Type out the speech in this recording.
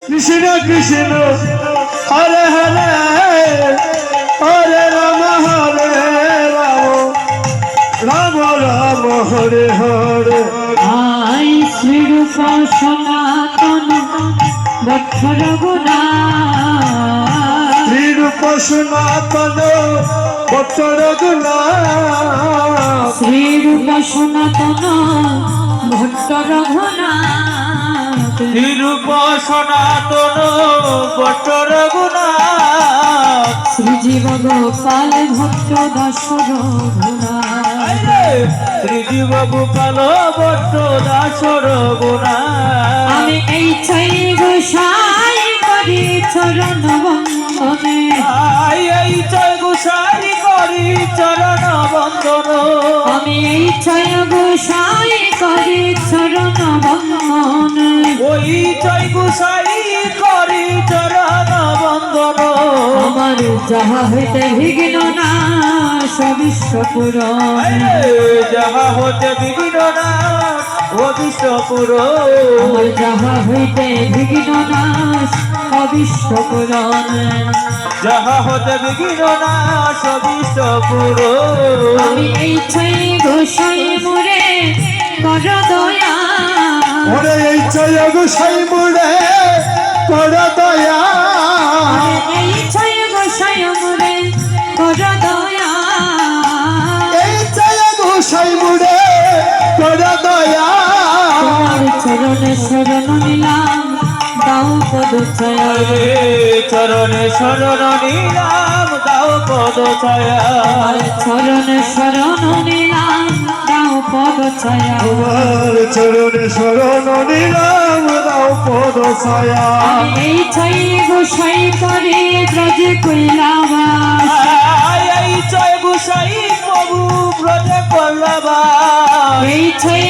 Krishna Krishna Hare Hare Hare Ram Ram Ram Hare Hare. I Shrirup সনাতন বক্ষ রঘুনাথ, শ্রীরূপ সনাতন ভট্ট রঘুনাথ, শ্রীরূপ সনাতন ভট্ট রঘুনাথ, শ্রীরূপ সনাতন ভট্ট রঘুনাথ, শ্রীজীব গোপাল ভট্ট দাস রঘুনাথ, শ্রীজীব গোপাল ভট্ট দাস রঘুনাথ। আমি এই চাই গোসাই করি চরণ বন্দনে, এই জয় গোসাই করি চরণ বন্দন, আমি এই চাই গোসাই করি চরণ বন্দনে, ওই জয় গোসাই করি চরণ বন্দন। আমার যাহা হইতে বিঘ্ন না সবিষ্ট পুরন, যাহা হতে বিভিন্ন না অভিষ্ট পুর, আমার যাহা হইতে বিঘ্ন না সবিষ্ট পুরন, যাহা হতে বিভিন্ন না সবিষ্ট পুর। আমি এই চাই গোসাই মোরে কর দয়া, ওরে এই জয় গোসাই মুড়ে কর দয়া, আমি এই চাই গোসাই মোরে কর দয়া, এই জয় গোসাই মুড়ে কর দয়া। তোমার চরণে শরণ নিলাম দাও পদ ছায়া, চরণে শরণ নিলাম দাও পদ ছায়া, আমার চরণে শরণ নিলাম দাও পদ ছায়া, তোমার চরণে শরণ নিলাম দাও পদ ছায়া। আমি এই ছাই গোসাই করে ব্রজ কইলাবাস, এই জয় গোসাই প্রভু ব্রজে করলাবা, এই ছাই